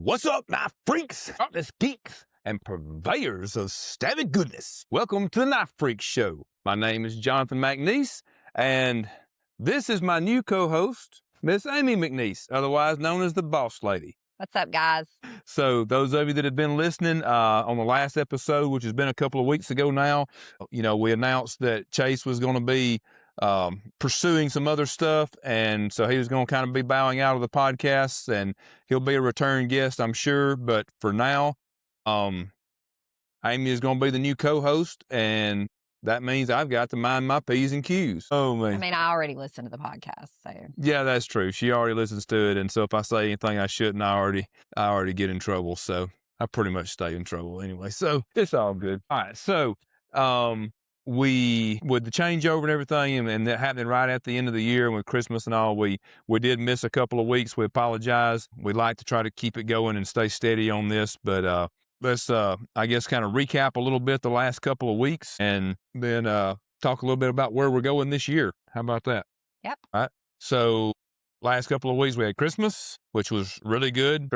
What's up, knife freaks, artless geeks, and purveyors of stabby goodness? Welcome to the Knife Freak Show. My name is Jonathan McNeese, and this is my new co-host, Miss Amy McNeese, otherwise known as the Boss Lady. What's up, guys? So those of you that have been listening on the last episode, which has been a couple of weeks ago now, we announced that Chase was going to be pursuing some other stuff, and so he was going to kind of be bowing out of the podcast, and he'll be a return guest, I'm sure. But for now, Amy is going to be the new co-host, and that means I've got to mind my P's and Q's. Oh man! I mean, I already listened to the podcast, so yeah, that's true. She already listens to it, and so if I say anything I shouldn't, I already get in trouble. So I pretty much stay in trouble anyway. So it's all good. All right, so we, with the changeover and everything, and that happening right at the end of the year and with Christmas and all, we did miss a couple of weeks. We apologize. We'd like to try to keep it going and stay steady on this, but let's, I guess, kind of recap a little bit the last couple of weeks, and then talk a little bit about where we're going this year. How about that? Yep. All right. So last couple of weeks we had Christmas, which was really good.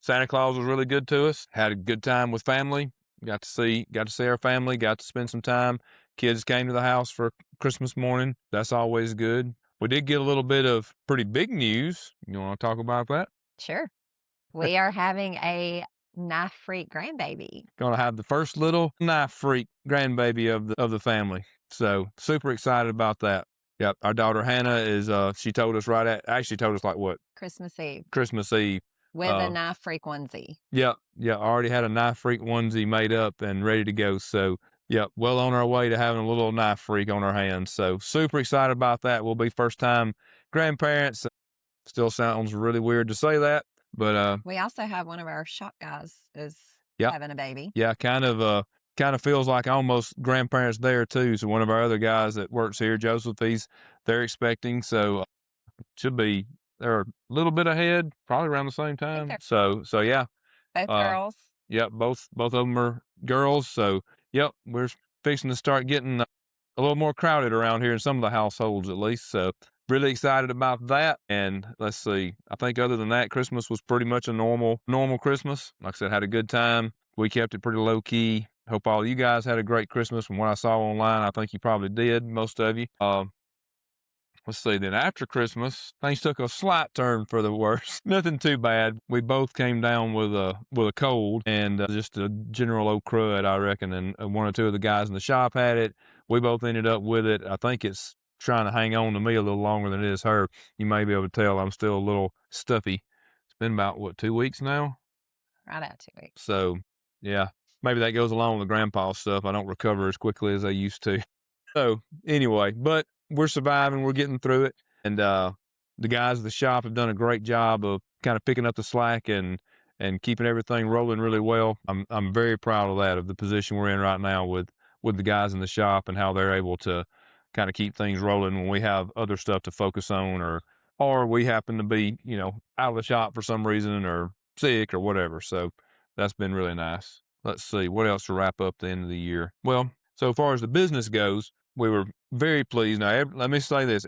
Santa Claus was really good to us. Had a good time with family. Got to see our family, got to spend some time. Kids came to the house for Christmas morning. That's always good. We did get a little bit of pretty big news. You want to talk about that? Sure. We are having a knife freak grandbaby. Gonna have the first little knife freak grandbaby of the family. So super excited about that. Yep. Our daughter Hannah is she told us like what? Christmas Eve. Christmas Eve. With a knife freak onesie. Yeah. I already had a knife freak onesie made up and ready to go. So yeah, well on our way to having a little knife freak on our hands. So super excited about that. We'll be first time grandparents. Still sounds really weird to say that, but we also have one of our shop guys is having a baby. Yeah, kind of feels like almost grandparents there too. So one of our other guys that works here, Joseph, they're expecting. So they're a little bit ahead, probably around the same time. So yeah. Both girls. Yep, both of them are girls. So yep, we're fixing to start getting a little more crowded around here in some of the households at least. So really excited about that. And let's see, I think other than that, Christmas was pretty much a normal Christmas. Like I said, had a good time. We kept it pretty low key. Hope all you guys had a great Christmas. From what I saw online, I think you probably did, most of you. Let's see, then after Christmas, things took a slight turn for the worse. Nothing too bad. We both came down with a cold and just a general old crud, I reckon. And one or two of the guys in the shop had it. We both ended up with it. I think it's trying to hang on to me a little longer than it is her. You may be able to tell I'm still a little stuffy. It's been about, 2 weeks now? Right at 2 weeks. So, yeah, maybe that goes along with the grandpa stuff. I don't recover as quickly as I used to. So, anyway, but we're surviving. We're getting through it. And the guys at the shop have done a great job of kind of picking up the slack and keeping everything rolling really well. I'm very proud of that, of the position we're in right now with the guys in the shop and how they're able to kind of keep things rolling when we have other stuff to focus on or we happen to be, out of the shop for some reason or sick or whatever. So that's been really nice. Let's see what else to wrap up the end of the year. Well, so far as the business goes, we were very pleased. Now, let me say this.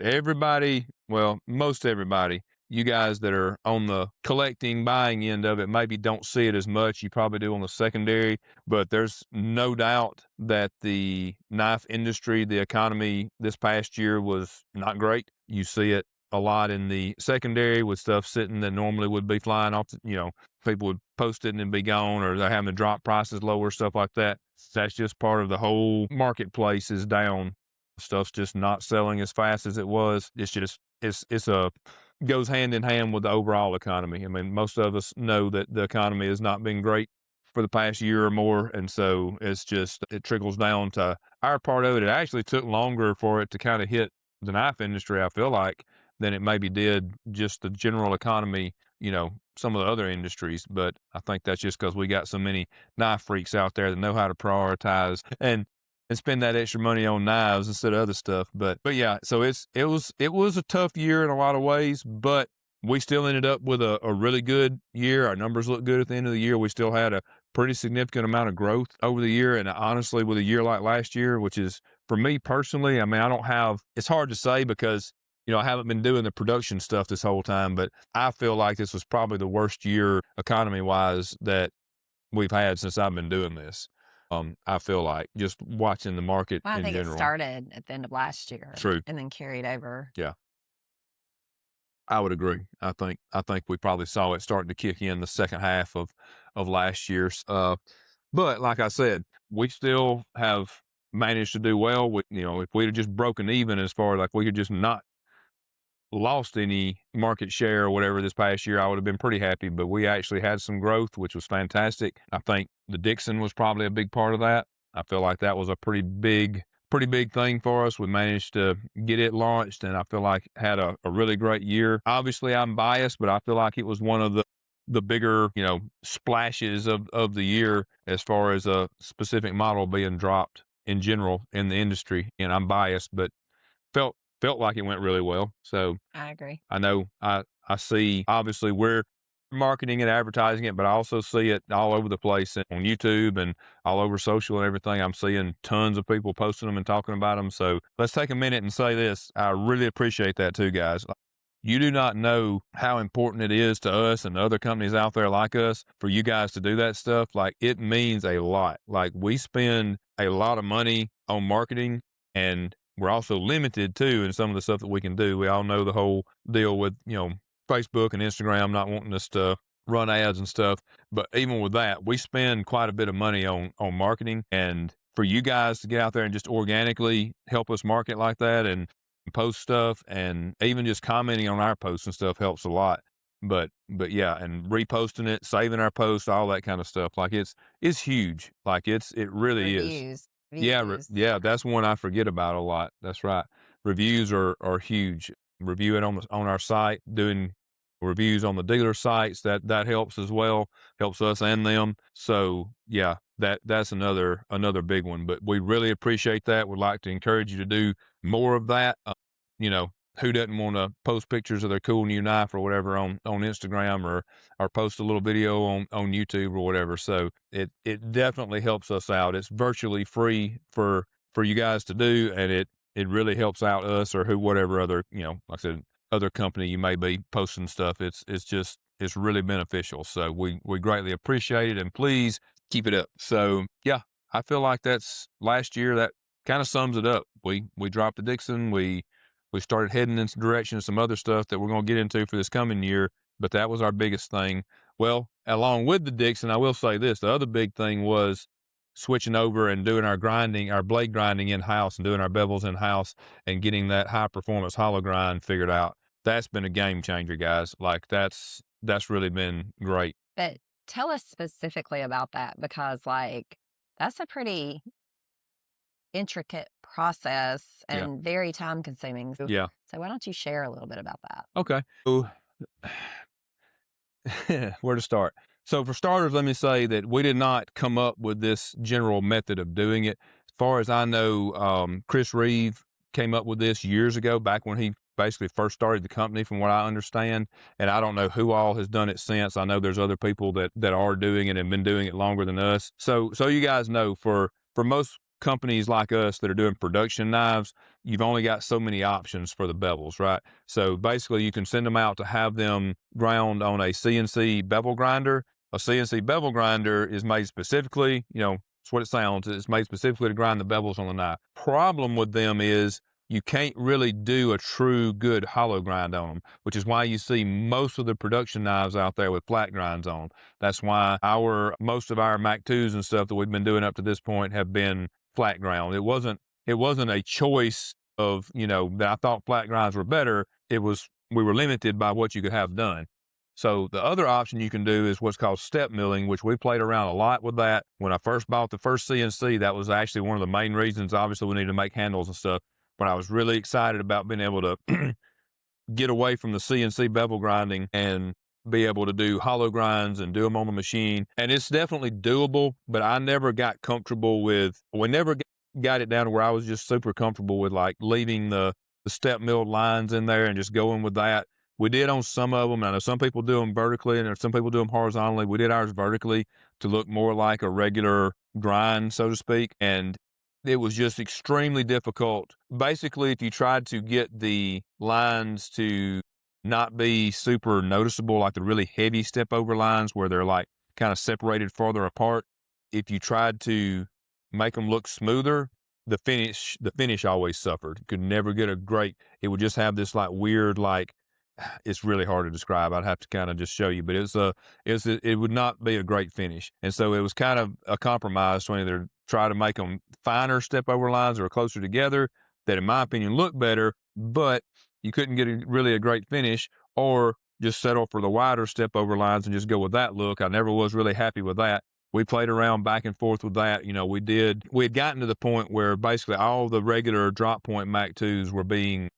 Most everybody, you guys that are on the collecting, buying end of it, maybe don't see it as much. You probably do on the secondary, but there's no doubt that the knife industry, the economy this past year was not great. You see it a lot in the secondary with stuff sitting that normally would be flying off, people would post it and then be gone, or they're having to drop prices lower, stuff like that. That's just part of the whole marketplace is down. Stuff's just not selling as fast as it was. Goes hand in hand with the overall economy. I mean, most of us know that the economy has not been great for the past year or more. And so it trickles down to our part of it. It actually took longer for it to kind of hit the knife industry, I feel like, than it maybe did just the general economy, some of the other industries. But I think that's just because we got so many knife freaks out there that know how to prioritize and spend that extra money on knives instead of other stuff. But yeah, so it was a tough year in a lot of ways, but we still ended up with a really good year. Our numbers look good at the end of the year. We still had a pretty significant amount of growth over the year. And honestly, with a year like last year, which is for me personally, I mean, it's hard to say because I haven't been doing the production stuff this whole time, but I feel like this was probably the worst year economy wise that we've had since I've been doing this. I feel like just watching the market Well, I in think it general. started at the end of last year True. and then carried over. Yeah. I would agree. I think we probably saw it starting to kick in the second half of last year's. But like I said, we still have managed to do well. If we'd have just broken even as far as like we could just not lost any market share or whatever this past year, I would have been pretty happy. But we actually had some growth, which was fantastic. I think the Dixon was probably a big part of that. I feel like that was a pretty big thing for us. We managed to get it launched, and I feel like had a really great year. Obviously, I'm biased, but I feel like it was one of the bigger, splashes of the year as far as a specific model being dropped in general in the industry. And I'm biased, but felt felt like it went really well. So I agree. I know I see obviously we're marketing and advertising it, but I also see it all over the place on YouTube and all over social and everything. I'm seeing tons of people posting them and talking about them. So let's take a minute and say this. I really appreciate that too, guys. You do not know how important it is to us and other companies out there like us for you guys to do that stuff. Like it means a lot. Like we spend a lot of money on marketing, and we're also limited too in some of the stuff that we can do. We all know the whole deal with, Facebook and Instagram not wanting us to run ads and stuff. But even with that, we spend quite a bit of money on marketing. And for you guys to get out there and just organically help us market like that and post stuff and even just commenting on our posts and stuff helps a lot. But yeah, and reposting it, saving our posts, all that kind of stuff. Like it's huge. Like it really is. Reviews. Yeah, Views. yeah, that's one I forget about a lot. That's right. Reviews are huge. Review it on our site, doing reviews on the dealer sites, that helps as well, helps us and them. So yeah, that's another big one. But we really appreciate that. We'd like to encourage you to do more of that. You know, who doesn't want to post pictures of their cool new knife or whatever on Instagram or post a little video on YouTube or whatever. So it definitely helps us out. It's virtually free for you guys to do, and it really helps out us or whatever other, like I said, other company you may be posting stuff. It's really beneficial. So we greatly appreciate it, and please keep it up. So yeah, I feel like that's last year. That kind of sums it up. We dropped the Dixon. We started heading in some direction of some other stuff that we're going to get into for this coming year, but that was our biggest thing. Well, along with the Dixon, I will say this, the other big thing was switching over and doing our blade grinding in-house and doing our bevels in-house and getting that high performance hollow grind figured out. That's been a game changer, guys. Like that's really been great. But tell us specifically about that because, like, that's a pretty intricate process Yeah. and very time consuming. Yeah. So why don't you share a little bit about that? Okay. So, where to start? So for starters, let me say that we did not come up with this general method of doing it. As far as I know, Chris Reeve came up with this years ago, back when he basically first started the company, from what I understand. And I don't know who all has done it since. I know there's other people that are doing it and been doing it longer than us. So you guys know, for most companies like us that are doing production knives, you've only got so many options for the bevels, right? So basically you can send them out to have them ground on a CNC bevel grinder. A CNC bevel grinder is made specifically, it's what it sounds. It's made specifically to grind the bevels on the knife. Problem with them is you can't really do a true good hollow grind on them, which is why you see most of the production knives out there with flat grinds on. That's why most of our Mac 2s and stuff that we've been doing up to this point have been flat ground. It wasn't a choice of, that I thought flat grinds were better. We were limited by what you could have done. So the other option you can do is what's called step milling, which we played around a lot with that. When I first bought the first CNC, that was actually one of the main reasons. Obviously, we needed to make handles and stuff, but I was really excited about being able to get away from the CNC bevel grinding and be able to do hollow grinds and do them on the machine. And it's definitely doable, but I never got comfortable we never got it down to where I was just super comfortable with like leaving the step milled lines in there and just going with that. We did on some of them. I know some people do them vertically and some people do them horizontally. We did ours vertically to look more like a regular grind, so to speak. And it was just extremely difficult. Basically, if you tried to get the lines to not be super noticeable, like the really heavy step over lines where they're like kind of separated farther apart, if you tried to make them look smoother, the finish always suffered. You could never get a great, it would just have this like weird, like, it's really hard to describe. I'd have to kind of just show you, but it would not be a great finish. And so it was kind of a compromise to either try to make them finer step over lines or closer together that in my opinion look better, but you couldn't get really a great finish, or just settle for the wider step over lines and just go with that look. I never was really happy with that. We played around back and forth with that. We had gotten to the point where basically all the regular drop point Mac 2s were being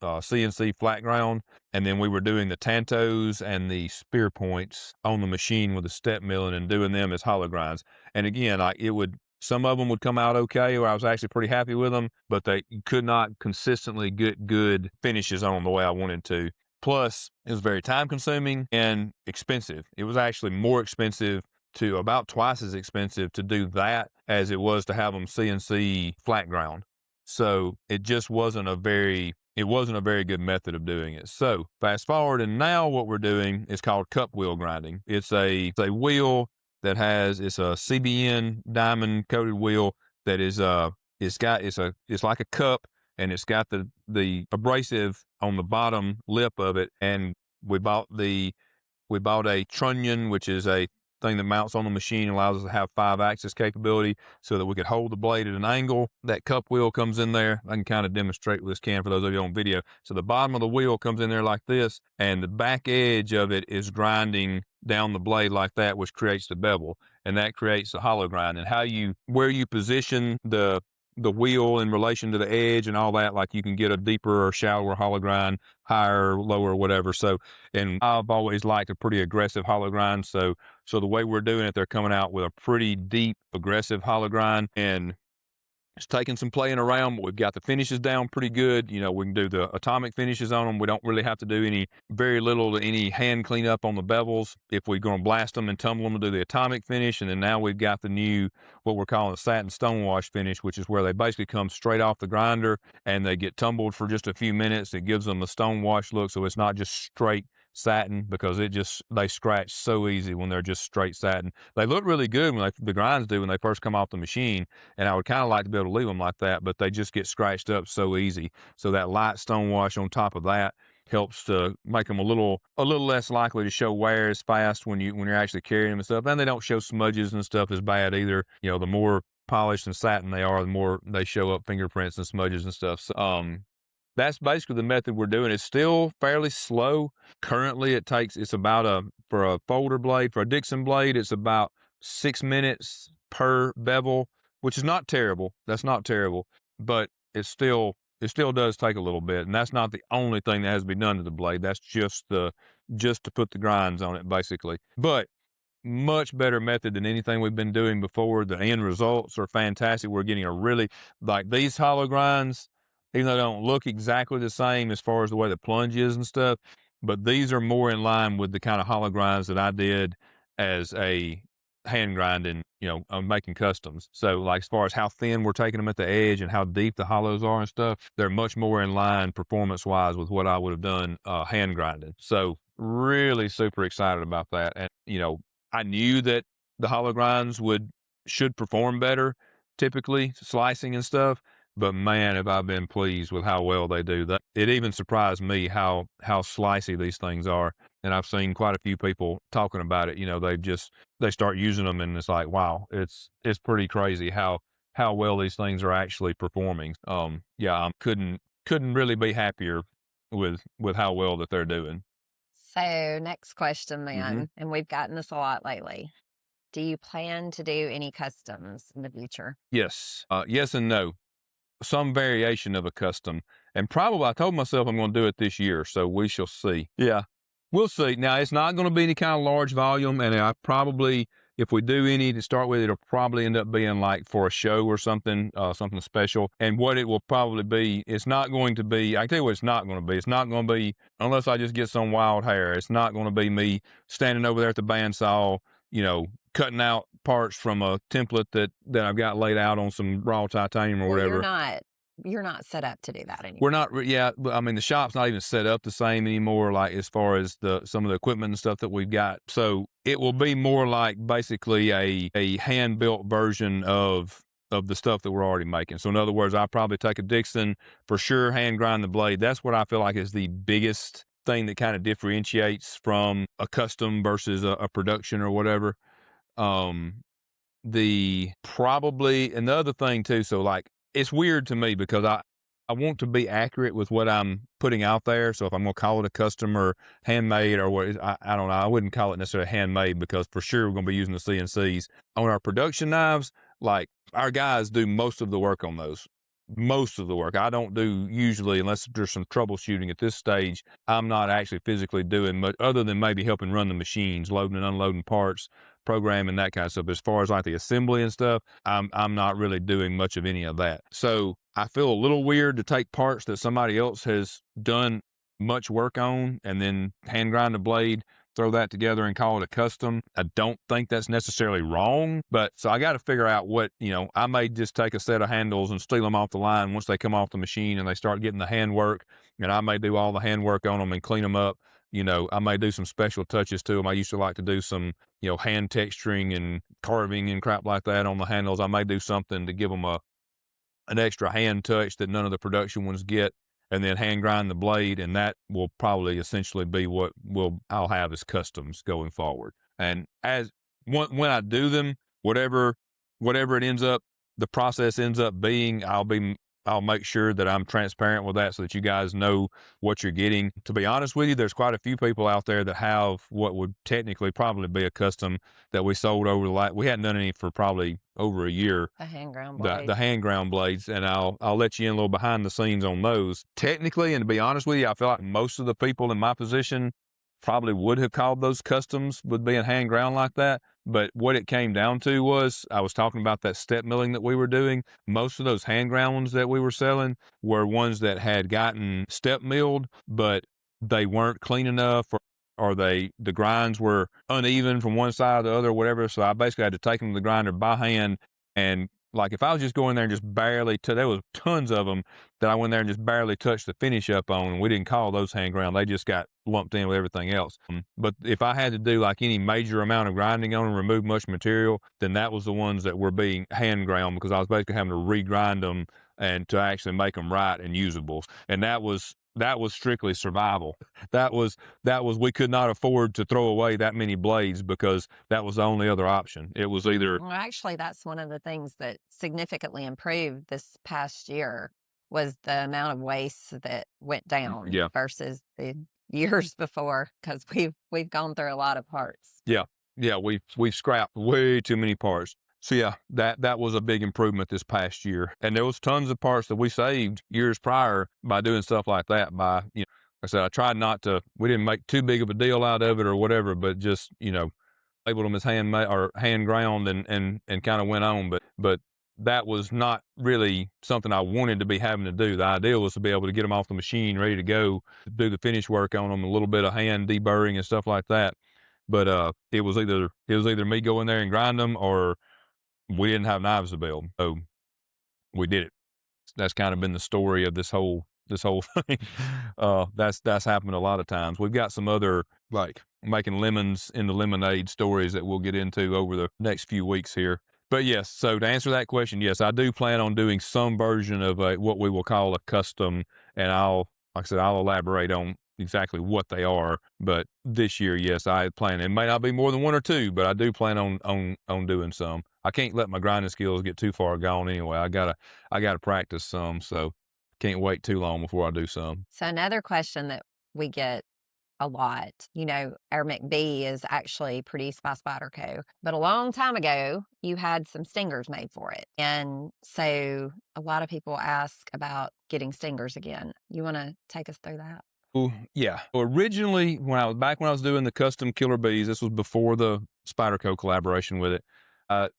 CNC flat ground. And then we were doing the Tantos and the spear points on the machine with the step milling and doing them as hollow grinds. And again, some of them would come out okay, or I was actually pretty happy with them, but they could not consistently get good finishes on them the way I wanted to. Plus, it was very time consuming and expensive. It was actually more expensive, to about twice as expensive to do that as it was to have them CNC flat ground. So it just wasn't a very good method of doing it. So fast forward, and now what we're doing is called cup wheel grinding. It's a wheel that it's a CBN diamond coated wheel that is it's like a cup, and it's got the abrasive on the bottom lip of it. And we bought a trunnion, which is a thing that mounts on the machine, allows us to have 5-axis capability so that we could hold the blade at an angle. That cup wheel comes in there. I can kind of demonstrate with this can for those of you on video. So the bottom of the wheel comes in there like this, and the back edge of it is grinding down the blade like that, which creates the bevel, and that creates the hollow grind. And where you position the wheel in relation to the edge and all that, like you can get a deeper or shallower hollow grind, higher, lower, whatever. So, and I've always liked a pretty aggressive hollow grind. So the way we're doing it, they're coming out with a pretty deep, aggressive hollow grind, and it's taking some playing around, but we've got the finishes down pretty good. We can do the atomic finishes on them. We don't really have to do very little to any hand cleanup on the bevels. If we're going to blast them and tumble them to do the atomic finish, and then now we've got the new, what we're calling the satin stonewash finish, which is where they basically come straight off the grinder and they get tumbled for just a few minutes. It gives them the stonewash look, so it's not just straight satin, because they scratch so easy when they're just straight satin. They look really good the grinds do when they first come off the machine, and I would kind of like to be able to leave them like that, but they just get scratched up so easy. So that light stonewash on top of that helps to make them a little less likely to show wear as fast when you're actually carrying them and stuff. And they don't show smudges and stuff as bad either. The more polished and satin they are, the more they show up fingerprints and smudges and stuff. So, that's basically the method we're doing. It's still fairly slow. Currently, for a folder blade, for a Dixon blade, it's about 6 minutes per bevel, which is not terrible. That's not terrible, but it still does take a little bit. And that's not the only thing that has to be done to the blade. That's just to put the grinds on it, basically. But much better method than anything we've been doing before. The end results are fantastic. We're getting like these hollow grinds, even though they don't look exactly the same as far as the way the plunge is and stuff, but these are more in line with the kind of hollow grinds that I did as a hand grinding, I'm making customs. So like as far as how thin we're taking them at the edge and how deep the hollows are and stuff, they're much more in line performance wise with what I would have done hand grinding. So really super excited about that. And, I knew that the hollow grinds should perform better, typically slicing and stuff. But man, have I been pleased with how well they do that. It even surprised me how slicey these things are. And I've seen quite a few people talking about it. They start using them, and it's like, wow, it's pretty crazy how well these things are actually performing. Yeah, I couldn't really be happier with how well that they're doing. So, next question Hmm. then, and we've gotten this a lot lately. Do you plan to do any customs in the future? Yes. Yes and no. Some variation of a custom. And probably I told myself I'm going to do it this year, so we shall see. Yeah. We'll see. Now, it's not going to be any kind of large volume, and if we do any to start with, it'll probably end up being like for a show or something, something special. And what it will probably be, it's not going to be, I can tell you what it's not going to be. It's not going to be, unless I just get some wild hair, it's not going to be me standing over there at the bandsaw, cutting out parts from a template that I've got laid out on some raw titanium or Well, whatever. you're not set up to do that anymore. We're not, yeah. I mean, the shop's not even set up the same anymore. Like as far as some of the equipment and stuff that we've got, so it will be more like basically a hand built version of the stuff that we're already making. So in other words, I'll probably take a Dixon for sure, hand grind the blade. That's what I feel like is the biggest thing that kind of differentiates from a custom versus a production or whatever. The probably another thing too. So like it's weird to me because I want to be accurate with what I'm putting out there. So if I'm gonna call it a custom or handmade or what, I don't know. I wouldn't call it necessarily handmade because for sure we're gonna be using the CNCs on our production knives. Like our guys do most of the work on those. Most of the work I don't do usually unless there's some troubleshooting at this stage. I'm not actually physically doing much other than maybe helping run the machines, loading and unloading parts, programming, that kind of stuff. As far as like the assembly and stuff, I'm not really doing much of any of that. So I feel a little weird to take parts that somebody else has done much work on and then hand grind the blade, throw that together and call it a custom. I don't think that's necessarily wrong, but so I got to figure out what, I may just take a set of handles and steal them off the line once they come off the machine and they start getting the handwork, and I may do all the handwork on them and clean them up. I may do some special touches to them. I used to like to do some, hand texturing and carving and crap like that on the handles. I may do something to give them an extra hand touch that none of the production ones get, and then hand grind the blade, and that will probably essentially be what I'll have as customs going forward. And when I do them, whatever it ends up, the process ends up being, I'll make sure that I'm transparent with that so that you guys know what you're getting. To be honest with you, there's quite a few people out there that have what would technically probably be a custom that we sold over we hadn't done any for probably over a year. The hand ground blade. The hand ground blades, and I'll let you in a little behind the scenes on those. Technically, and to be honest with you, I feel like most of the people in my position probably would have called those customs with being hand ground like that. But what it came down to was I was talking about that step milling that we were doing. Most of those hand ground ones that we were selling were ones that had gotten step milled, but they weren't clean enough, or the grinds were uneven from one side or the other or whatever. So I basically had to take them to the grinder by hand. And like if I was just going there and just barely, there was tons of them that I went there and just barely touched the finish up on, and we didn't call those hand ground. They just got lumped in with everything else. But if I had to do like any major amount of grinding on and remove much material, then that was the ones that were being hand ground, because I was basically having to regrind them and to actually make them right and usable. And that was strictly survival. That was we could not afford to throw away that many blades because that was the only other option. It was either. Well, actually, that's one of the things that significantly improved this past year was the amount of waste that went down versus the years before, because we've gone through a lot of parts. Yeah, we've scrapped way too many parts. So yeah, that was a big improvement this past year. And there was tons of parts that we saved years prior by doing stuff like that. Like I said, I tried not to, we didn't make too big of a deal out of it or whatever, but just, labeled them as handmade or hand ground and kind of went on. But that was not really something I wanted to be having to do. The idea was to be able to get them off the machine, ready to go, do the finish work on them, a little bit of hand deburring and stuff like that. But it was either me going there and grind them, or we didn't have knives to build, so we did it. That's kind of been the story of this whole thing. That's happened a lot of times. We've got some other like making lemons into lemonade stories that we'll get into over the next few weeks here. But yes, so to answer that question, yes, I do plan on doing some version of what we will call a custom, and like I said, I'll elaborate on exactly what they are. But this year, yes, I plan. It may not be more than one or two, but I do plan on doing some. I can't let my grinding skills get too far gone anyway. I gotta practice some, so can't wait too long before I do some. So another question that we get a lot, our McBee is actually produced by Spyderco, but a long time ago, you had some stingers made for it. And so a lot of people ask about getting stingers again. You want to take us through that? Oh, yeah. Originally, when I was doing the custom Killer Bees, this was before the Spyderco collaboration with it.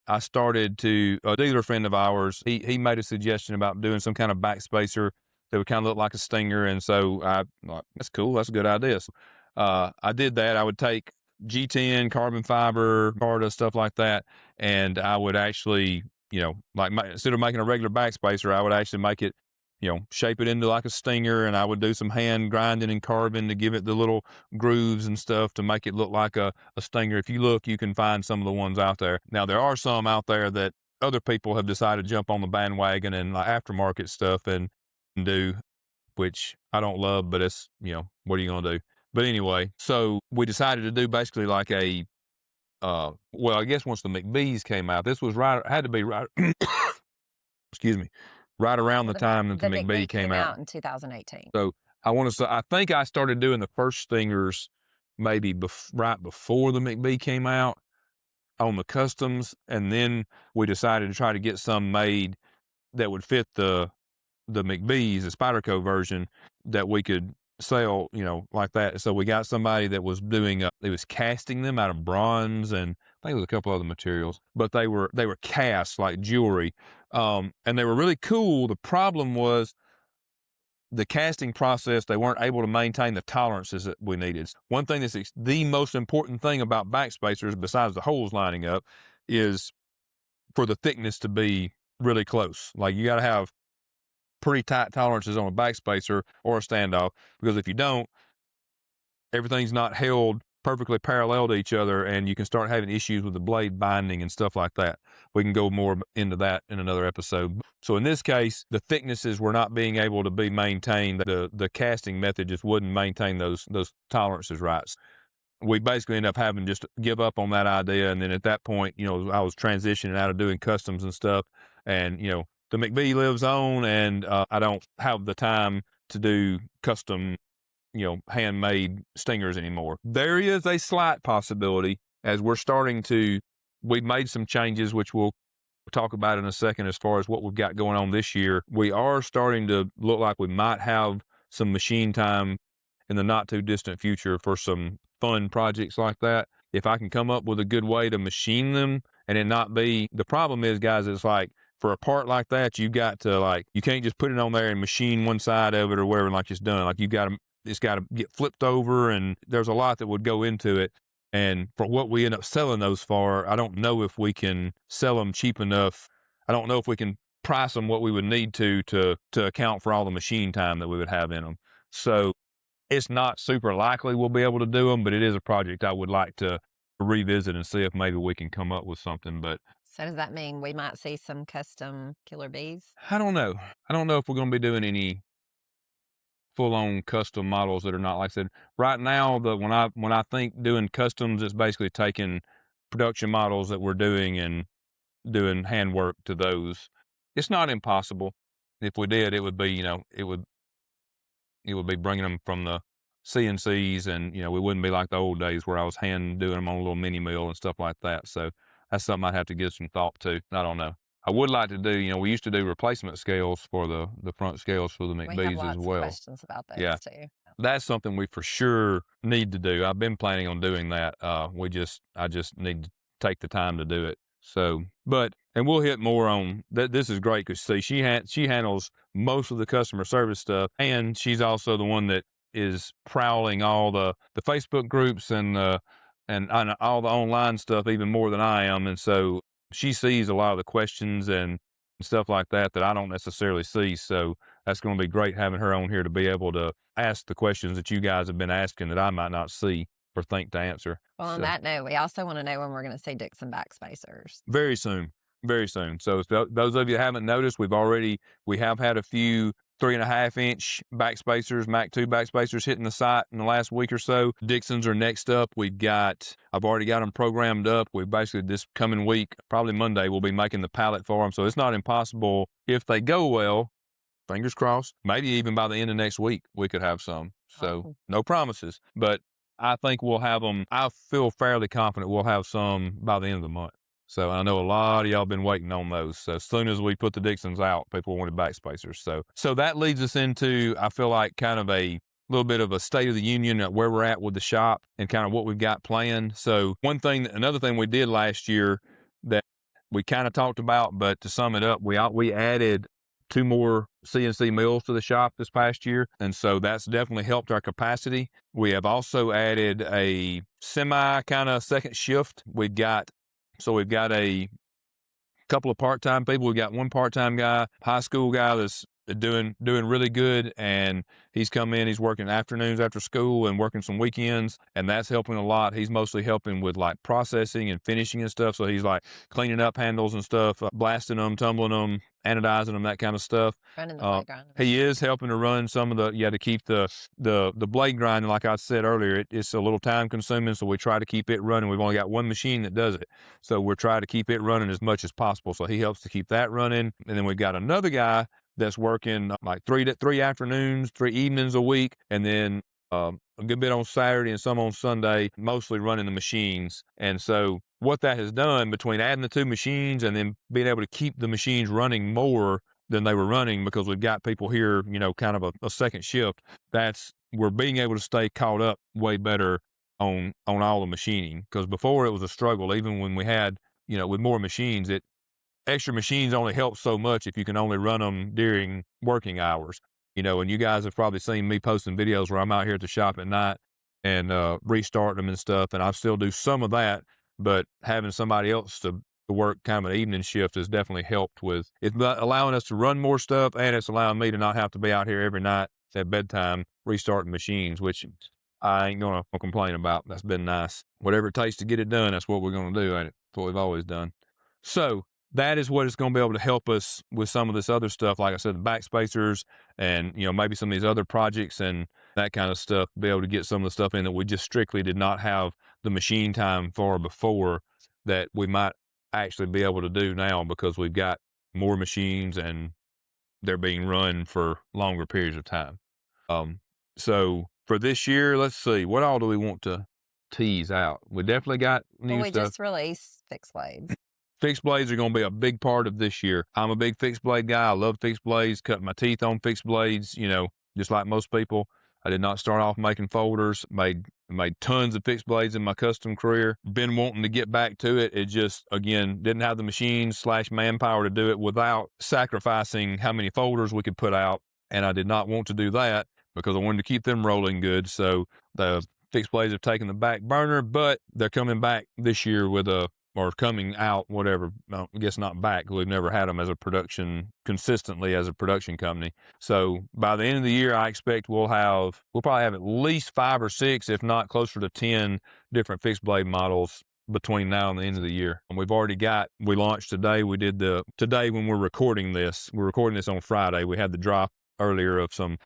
I started to, a dealer friend of ours, he made a suggestion about doing some kind of backspacer that would kind of look like a stinger. And so I like, that's cool. That's a good idea. So, I did that. I would take G10, carbon fiber, Carta, stuff like that. And I would actually, instead of making a regular backspacer, I would actually make it, shape it into like a stinger, and I would do some hand grinding and carbon to give it the little grooves and stuff to make it look like a stinger. If you look, you can find some of the ones out there. Now, there are some out there that other people have decided to jump on the bandwagon and like aftermarket stuff and do, which I don't love, but it's, what are you going to do? But anyway, so we decided to do basically like I guess once the McBees came out, this was had to be right, excuse me, right around the time that the McBee came out in 2018. So I want to say, I think I started doing the first stingers maybe right before the McBee came out on the customs. And then we decided to try to get some made that would fit the McBees, the Spyderco version, that we could sell, like that. So we got somebody that was doing, it was casting them out of bronze, and I think it was a couple other materials, but they were cast like jewelry. And they were really cool. The problem was the casting process, they weren't able to maintain the tolerances that we needed. One thing that's the most important thing about backspacers, besides the holes lining up, is for the thickness to be really close. Like you got to have pretty tight tolerances on a backspacer or a standoff, because if you don't, everything's not held perfectly parallel to each other, and you can start having issues with the blade binding and stuff like that. We can go more into that in another episode. So in this case, the thicknesses were not being able to be maintained. The casting method just wouldn't maintain those tolerances right. We basically ended up having just give up on that idea. And then at that point, I was transitioning out of doing customs and stuff, and the McBee lives on, and I don't have the time to do custom handmade stingers anymore. There is a slight possibility, as we've made some changes, which we'll talk about in a second, as far as what we've got going on this year. We are starting to look like we might have some machine time in the not too distant future for some fun projects like that. If I can come up with a good way to machine them and it not be, the problem is, guys, it's like, for a part like that, you got to you can't just put it on there and machine one side of it or whatever, like it's done. Like it's got to get flipped over, and there's a lot that would go into it. And for what we end up selling those for, I don't know if we can sell them cheap enough. I don't know if we can price them what we would need to account for all the machine time that we would have in them. So it's not super likely we'll be able to do them, but it is a project I would like to revisit and see if maybe we can come up with something. But so does that mean we might see some custom Killer Bees? I don't know. I don't know if we're going to be doing any full-on custom models that are not, like I said, right now, when I think doing customs, it's basically taking production models that we're doing and doing handwork to those. It's not impossible. If we did, it would be, it would be bringing them from the CNCs, and, we wouldn't be like the old days where I was hand doing them on a little mini mill and stuff like that. So that's something I'd have to give some thought to. I don't know. I would like to do, we used to do replacement scales for the front scales for the McBees as well. Questions about those too. That's something we for sure need to do. I've been planning on doing that. I just need to take the time to do it. So, and we'll hit more on that. This is great because she handles most of the customer service stuff, and she's also the one that is prowling all the Facebook groups and all the online stuff even more than I am. And so she sees a lot of the questions and stuff like that I don't necessarily see. So that's going to be great having her on here to be able to ask the questions that you guys have been asking that I might not see or think to answer. Well, on that note, we also want to know when we're going to see Dixon backspacers. Very soon. Very soon. So those of you that haven't noticed, we have had a few 3.5-inch backspacers, Mac 2 backspacers hitting the site in the last week or so. Dixons are next up. I've already got them programmed up. We basically, this coming week, probably Monday, we'll be making the pallet for them. So it's not impossible if they go well, fingers crossed, maybe even by the end of next week, we could have some. So no promises, but I think we'll have them. I feel fairly confident we'll have some by the end of the month. So I know a lot of y'all been waiting on those. So as soon as we put the Dixons out, people wanted backspacers. So that leads us into, I feel like, kind of a little bit of a state of the union at where we're at with the shop and kind of what we've got planned. So another thing we did last year that we kind of talked about, but to sum it up, we added 2 more CNC mills to the shop this past year. And so that's definitely helped our capacity. We have also added a semi kind of second shift. We've got a couple of part-time people. We got one part-time guy, high school guy that's doing really good, and he's come in, he's working afternoons after school and working some weekends, and that's helping a lot. He's mostly helping with like processing and finishing and stuff. So he's like cleaning up handles and stuff, blasting them, tumbling them, anodizing them, that kind of stuff. Running the blade grinder. He is helping to run some of to keep the blade grinding. Like I said earlier, it's a little time consuming, so we try to keep it running. We've only got one machine that does it, so we're trying to keep it running as much as possible. So he helps to keep that running. And then we've got another guy that's working like three afternoons, 3 evenings a week, and then a good bit on Saturday and some on Sunday, mostly running the machines. And so what that has done between adding the 2 machines and then being able to keep the machines running more than they were running, because we've got people here, kind of a second shift, we're being able to stay caught up way better on all the machining. Because before it was a struggle, even when we had, with more machines, extra machines only help so much if you can only run them during working hours, and you guys have probably seen me posting videos where I'm out here at the shop at night and restarting them and stuff. And I still do some of that, but having somebody else to work kind of an evening shift has definitely helped with it's allowing us to run more stuff, and it's allowing me to not have to be out here every night at bedtime restarting machines, which I ain't gonna complain about. That's been nice. Whatever it takes to get it done, that's what we're gonna do, ain't it? That's what we've always done. So that is what is going to be able to help us with some of this other stuff. Like I said, the backspacers and, maybe some of these other projects and that kind of stuff, be able to get some of the stuff in that we just strictly did not have the machine time for before, that we might actually be able to do now because we've got more machines and they're being run for longer periods of time. So for this year, let's see, what all do we want to tease out? We definitely got new Well, we stuff. just released fixed blades. Fixed blades are going to be a big part of this year. I'm a big fixed blade guy. I love fixed blades, cutting my teeth on fixed blades, just like most people. I did not start off making folders, made tons of fixed blades in my custom career. Been wanting to get back to it. It just, again, didn't have the machines / manpower to do it without sacrificing how many folders we could put out. And I did not want to do that because I wanted to keep them rolling good. So the fixed blades have taken the back burner, but they're coming back this year or coming out, whatever. I guess not back, because we've never had them consistently as a production company. So by the end of the year, I expect we'll probably have at least 5 or 6, if not closer to 10 different fixed blade models between now and the end of the year. And we launched today. Today when we're recording this on Friday. We had the drop earlier of some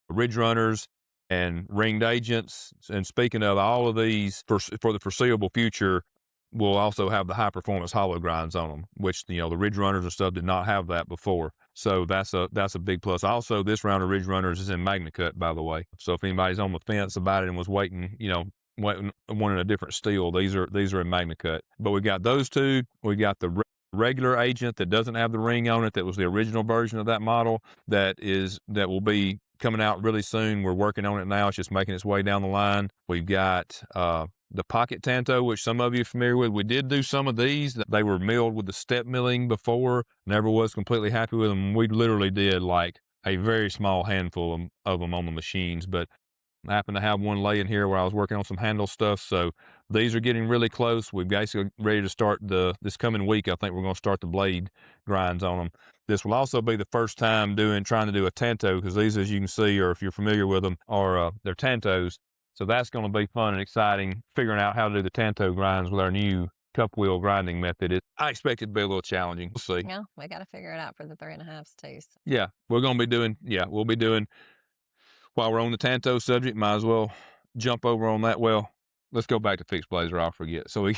Ridge Runners and Ringed Agents. And speaking of all of these, for the foreseeable future, we'll also have the high performance hollow grinds on them, which, the Ridge Runners and stuff did not have that before. So that's a big plus. Also, this round of Ridge Runners is in MagnaCut, by the way. So if anybody's on the fence about it and was wanting a different steel, these are in MagnaCut. But we got those 2. We got the regular Agent that doesn't have the ring on it. That was the original version of that model. That will be coming out really soon. We're working on it now. It's just making its way down the line. We've got the Pocket Tanto, which some of you are familiar with. We did do some of these. They were milled with the step milling before. Never was completely happy with them. We literally did like a very small handful of them on the machines, but I happen to have one laying here where I was working on some handle stuff. So these are getting really close. We're basically ready to start this coming week. I think we're going to start the blade grinds on them. This will also be the first time trying to do a Tanto, because these, as you can see, or if you're familiar with them, are they're Tantos. So that's going to be fun and exciting, figuring out how to do the Tanto grinds with our new cup wheel grinding method. I expect it to be a little challenging. We'll see. Yeah, we got to figure it out for the 3.5s too. So. Yeah, we'll be doing, while we're on the Tanto subject, might as well jump over on that. Well, let's go back to fixed blades or I'll forget. So we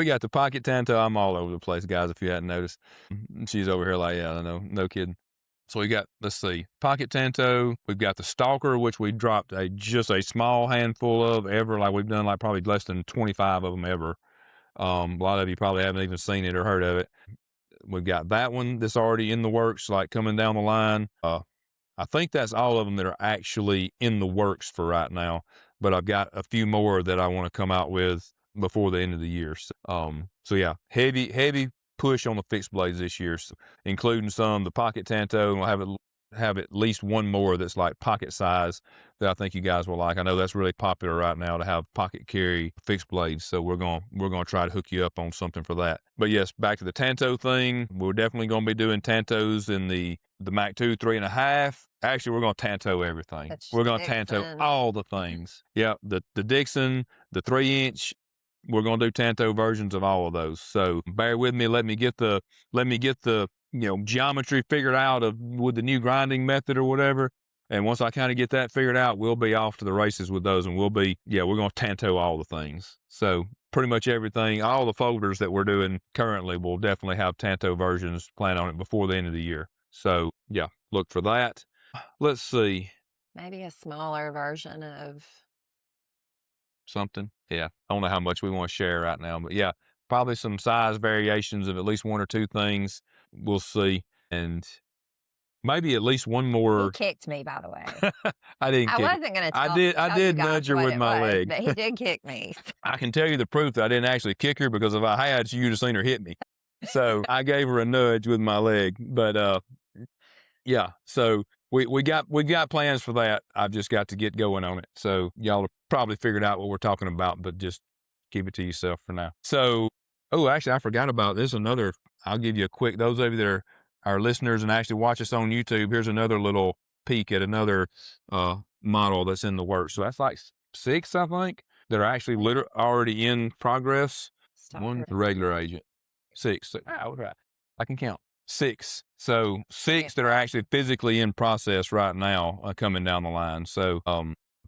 got the Pocket Tanto. I'm all over the place, guys, if you hadn't noticed. She's over here like, yeah, I know, no kidding. So we got, let's see, Pocket Tanto. We've got the Stalker, which we dropped just a small handful of ever. Like we've done like probably less than 25 of them ever. A lot of you probably haven't even seen it or heard of it. We've got that one that's already in the works, like coming down the line. I think that's all of them that are actually in the works for right now. But I've got a few more that I want to come out with before the end of the year. So yeah, heavy push on the fixed blades this year, including the pocket Tanto, and we'll have at least one more that's like pocket size that I think you guys will like. I know that's really popular right now to have pocket carry fixed blades. So we're going to try to hook you up on something for that. But yes, back to the Tanto thing. We're definitely going to be doing Tantos in the Mac 2 3.5. Actually, we're going to Tanto everything. We're going to Tanto all the things. Yeah. The Dixon, the 3-inch, we're going to do Tanto versions of all of those. So bear with me. Let me get the geometry figured out with the new grinding method or whatever. And once I kind of get that figured out, we'll be off to the races with those, and we're going to Tanto all the things. So pretty much everything, all the folders that we're doing currently will definitely have Tanto versions planned on it before the end of the year. So yeah, look for that. Let's see. Maybe a smaller version of something. Yeah. I don't know how much we want to share right now, but yeah, probably some size variations of at least one or two things. We'll see. And maybe at least one more. He kicked me, by the way. I didn't. I wasn't going to. I did nudge her with my leg, but he did kick me. I can tell you the proof that I didn't actually kick her, because if I had, you'd have seen her hit me. So I gave her a nudge with my leg. But yeah. So we got plans for that. I've just got to get going on it. So y'all have probably figured out what we're talking about, but just keep it to yourself for now. So, actually, I forgot about this. I'll give you a quick. Those of you that are our listeners and actually watch us on YouTube, here's another little peek at another model that's in the works. So that's like 6, I think, that are actually already in progress. One, the regular agent. 6. I can count. 6. So 6 that are actually physically in process right now, coming down the line. So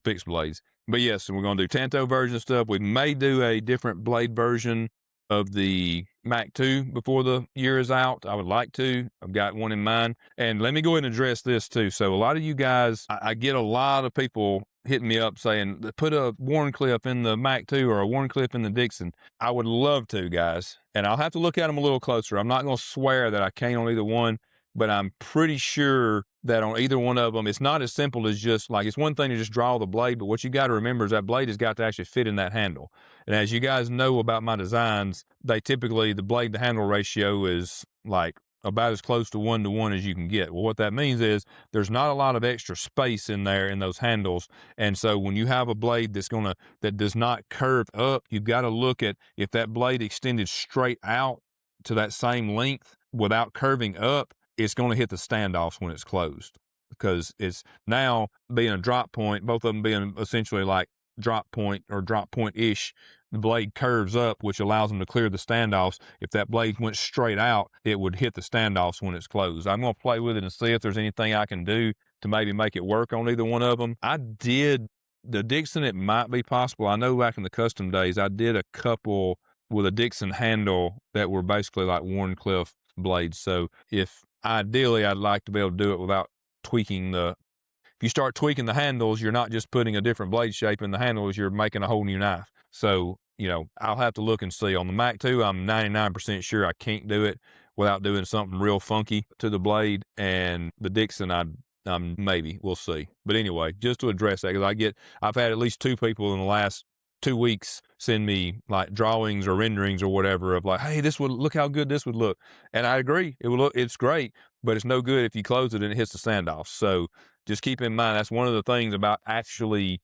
fixed blades. But yes, we're going to do Tanto version stuff. We may do a different blade version of the Mac 2 before the year is out. I would like to. I've got one in mind. And let me go ahead and address this too. So a lot of you guys, I get a lot of people hitting me up saying, put a Wharncliffe in the Mac 2 or a Wharncliffe in the Dixon. I would love to, guys. And I'll have to look at them a little closer. I'm not going to swear that I can't on either one, but I'm pretty sure that on either one of them, it's not as simple as just like, it's one thing to just draw the blade, but what you got to remember is that blade has got to actually fit in that handle. And as you guys know about my designs, the blade to handle ratio is like about as close to 1-to-1 as you can get. Well, what that means is there's not a lot of extra space in there in those handles. And so when you have a blade that does not curve up, you've got to look at if that blade extended straight out to that same length without curving up, it's going to hit the standoffs when it's closed, because it's now being a drop point, both of them being essentially like drop point or drop point-ish. The blade curves up, which allows them to clear the standoffs. If that blade went straight out, it would hit the standoffs when it's closed. I'm going to play with it and see if there's anything I can do to maybe make it work on either one of them. The Dixon, it might be possible. I know back in the custom days, I did a couple with a Dixon handle that were basically like Wharncliffe blades. So ideally, I'd like to be able to do it without tweaking if you start tweaking the handles, you're not just putting a different blade shape in the handles, you're making a whole new knife. So, I'll have to look and see. On the Mac 2, I'm 99% sure I can't do it without doing something real funky to the blade. And the Dixon, I'm maybe, we'll see. But anyway, just to address that, because I've had at least 2 people in the last 2 weeks send me like drawings or renderings or whatever of like, hey, look how good this would look. And I agree, it's great, but it's no good if you close it and it hits the standoff. So just keep in mind, that's one of the things about actually,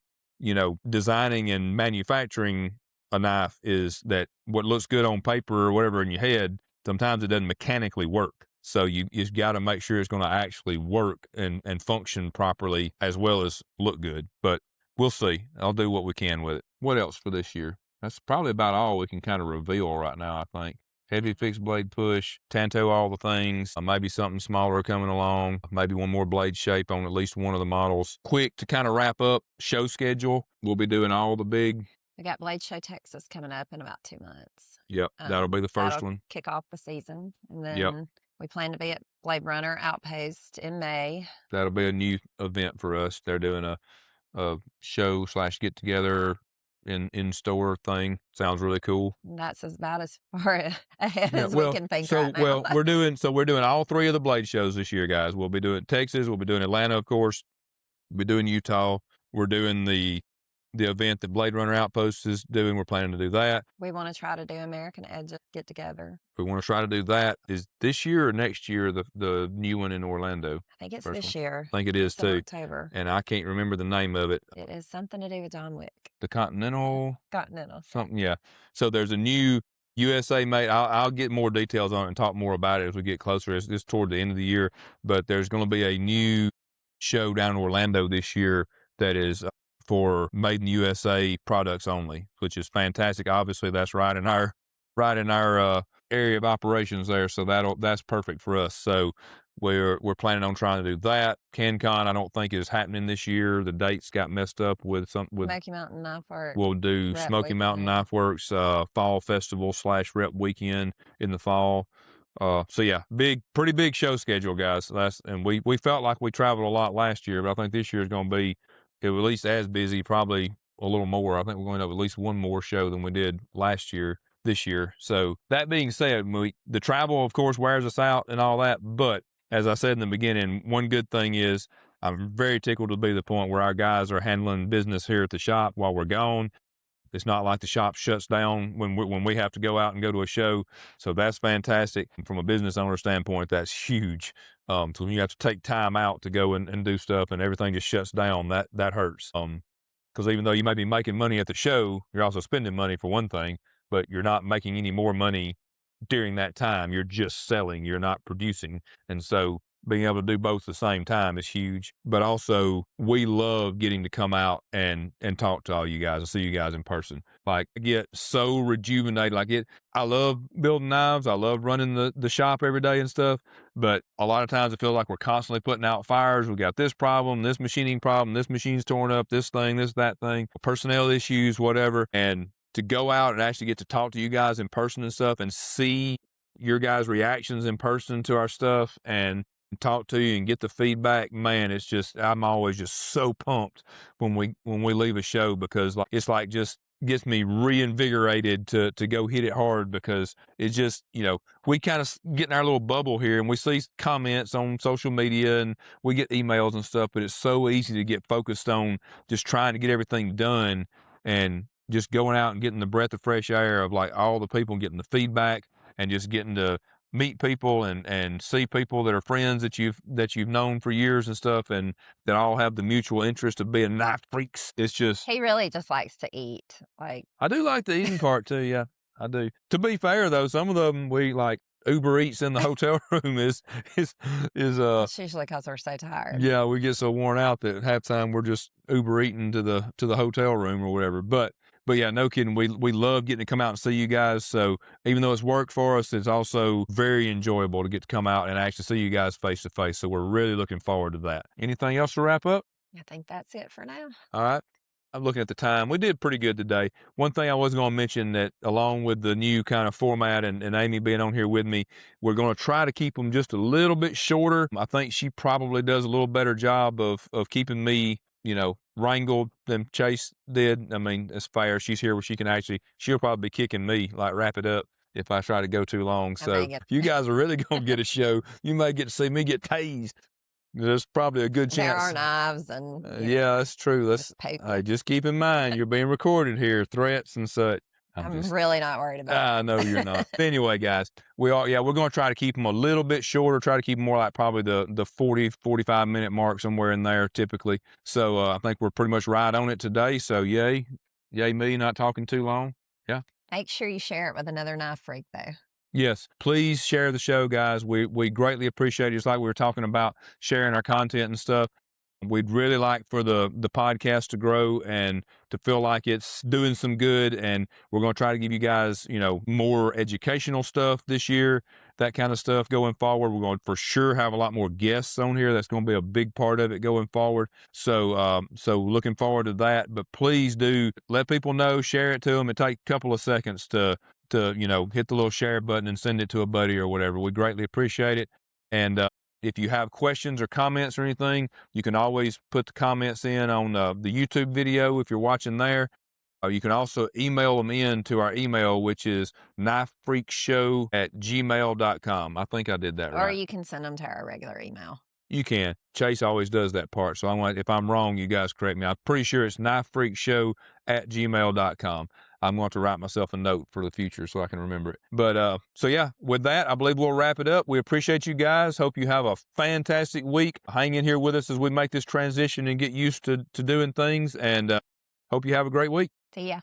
designing and manufacturing a knife, is that what looks good on paper or whatever in your head, sometimes it doesn't mechanically work. So you've got to make sure it's going to actually work and function properly as well as look good. But we'll see. I'll do what we can with it. What else for this year? That's probably about all we can kind of reveal right now, I think. Heavy fixed blade push, Tanto all the things, maybe something smaller coming along, maybe one more blade shape on at least one of the models. Quick to kind of wrap up, show schedule. We'll be doing all the big. We got Blade Show Texas coming up in about 2 months. Yep, that'll be the first one. Kick off the season. And then we plan to be at Blade Runner Outpost in May. That'll be a new event for us. They're doing a show / get together in store thing. Sounds really cool. That's about as far ahead as we can think right now. Well, we're doing all 3 of the blade shows this year, guys. We'll be doing Texas, we'll be doing Atlanta, of course, we'll be doing Utah. We're doing the the event that Blade Runner Outpost is doing. We're planning to do that. We want to try to do American Edge get together. We want to try to do that. Is this year or next year the new one in Orlando? I think it's First this one. year. I think it is It's in too. October. And I can't remember the name of it. It is something to do with John Wick. The Continental Continental. something, yeah. So there's a new USA made. I'll get more details on it and talk more about it as we get closer. It's toward the end of the year, but there's going to be a new show down in Orlando this year that is for made in the USA products only, which is fantastic. Obviously, that's right in our area of operations there, so that's perfect for us. So we're planning on trying to do that. CanCon I don't think is happening this year. The dates got messed up with Smoky Mountain Knife Works. We'll do Rep Smoky Mountain Weekend. Knife Works fall festival / rep weekend in the fall. So yeah, pretty big show schedule, guys. And we felt like we traveled a lot last year, but I think this year is going to be at least as busy, probably a little more. I think we're going to have at least one more show than we did last year this year. So that being said, the travel of course wears us out and all that, but as I said in the beginning, one good thing is I'm very tickled to be the point where our guys are handling business here at the shop while we're gone. It's not like the shop shuts down when we have to go out and go to a show. So that's fantastic. From a business owner standpoint, that's huge. So when you have to take time out to go and do stuff and everything just shuts down, that hurts. Because even though you may be making money at the show, you're also spending money for one thing, but you're not making any more money during that time. You're just selling, you're not producing. And so being able to do both at the same time is huge. But also we love getting to come out and talk to all you guys and see you guys in person. Like I get so rejuvenated. I love building knives. I love running the shop every day and stuff. But a lot of times I feel like we're constantly putting out fires. We got this problem, this machining problem, this machine's torn up, this thing, that thing, personnel issues, whatever. And to go out and actually get to talk to you guys in person and stuff and see your guys' reactions in person to our stuff and talk to you and get the feedback, man, I'm always just so pumped when we leave a show, because it's like just gets me reinvigorated to go hit it hard, because it's just, we kind of get in our little bubble here and we see comments on social media and we get emails and stuff, but it's so easy to get focused on just trying to get everything done and just going out and getting the breath of fresh air of like all the people and getting the feedback and just getting to meet people and see people that are friends that you've known for years and stuff, and that all have the mutual interest of being knife freaks. It's just, he really just likes to eat. Like, I do like the eating part too. Yeah, I do. To be fair though, some of them we like Uber Eats in the hotel room is it's usually because we're so tired. Yeah, we get so worn out that half time we're just Uber eating to the hotel room or whatever. But yeah, no kidding. We love getting to come out and see you guys. So even though it's work for us, it's also very enjoyable to get to come out and actually see you guys face to face. So we're really looking forward to that. Anything else to wrap up? I think that's it for now. All right. I'm looking at the time. We did pretty good today. One thing I was going to mention, that along with the new kind of format and Amy being on here with me, we're going to try to keep them just a little bit shorter. I think she probably does a little better job of keeping me, wrangled than Chase did. I mean, it's fair. She's here where she'll probably be kicking me, like wrap it up if I try to go too long. So you guys are really going to get a show. You may get to see me get tased. There's probably a good chance. There are knives and yeah, that's true. Just keep in mind you're being recorded here, threats and such. I'm really not worried about it. I know you're not. Anyway, guys, we're going to try to keep them a little bit shorter, try to keep them more like probably the 40, 45 minute mark, somewhere in there typically. So I think we're pretty much right on it today. So yay me, not talking too long. Yeah. Make sure you share it with another knife freak though. Yes, please share the show, guys. We greatly appreciate it. Just like we were talking about sharing our content and stuff. We'd really like for the podcast to grow and to feel like it's doing some good. And we're going to try to give you guys, more educational stuff this year, that kind of stuff going forward. We're going to for sure have a lot more guests on here. That's going to be a big part of it going forward. So looking forward to that. But please do let people know, share it to them. It takes a couple of seconds to hit the little share button and send it to a buddy or whatever. We greatly appreciate it. And if you have questions or comments or anything, you can always put the comments in on the YouTube video if you're watching there. You can also email them in to our email, which is knifefreakshow@gmail.com. I think I did that right. Or you can send them to our regular email. You can. Chase always does that part. So if I'm wrong, you guys correct me. I'm pretty sure it's knifefreakshow@gmail.com. I'm going to write myself a note for the future so I can remember it. But so yeah, with that, I believe we'll wrap it up. We appreciate you guys. Hope you have a fantastic week. Hang in here with us as we make this transition and get used to doing things. And hope you have a great week. See ya.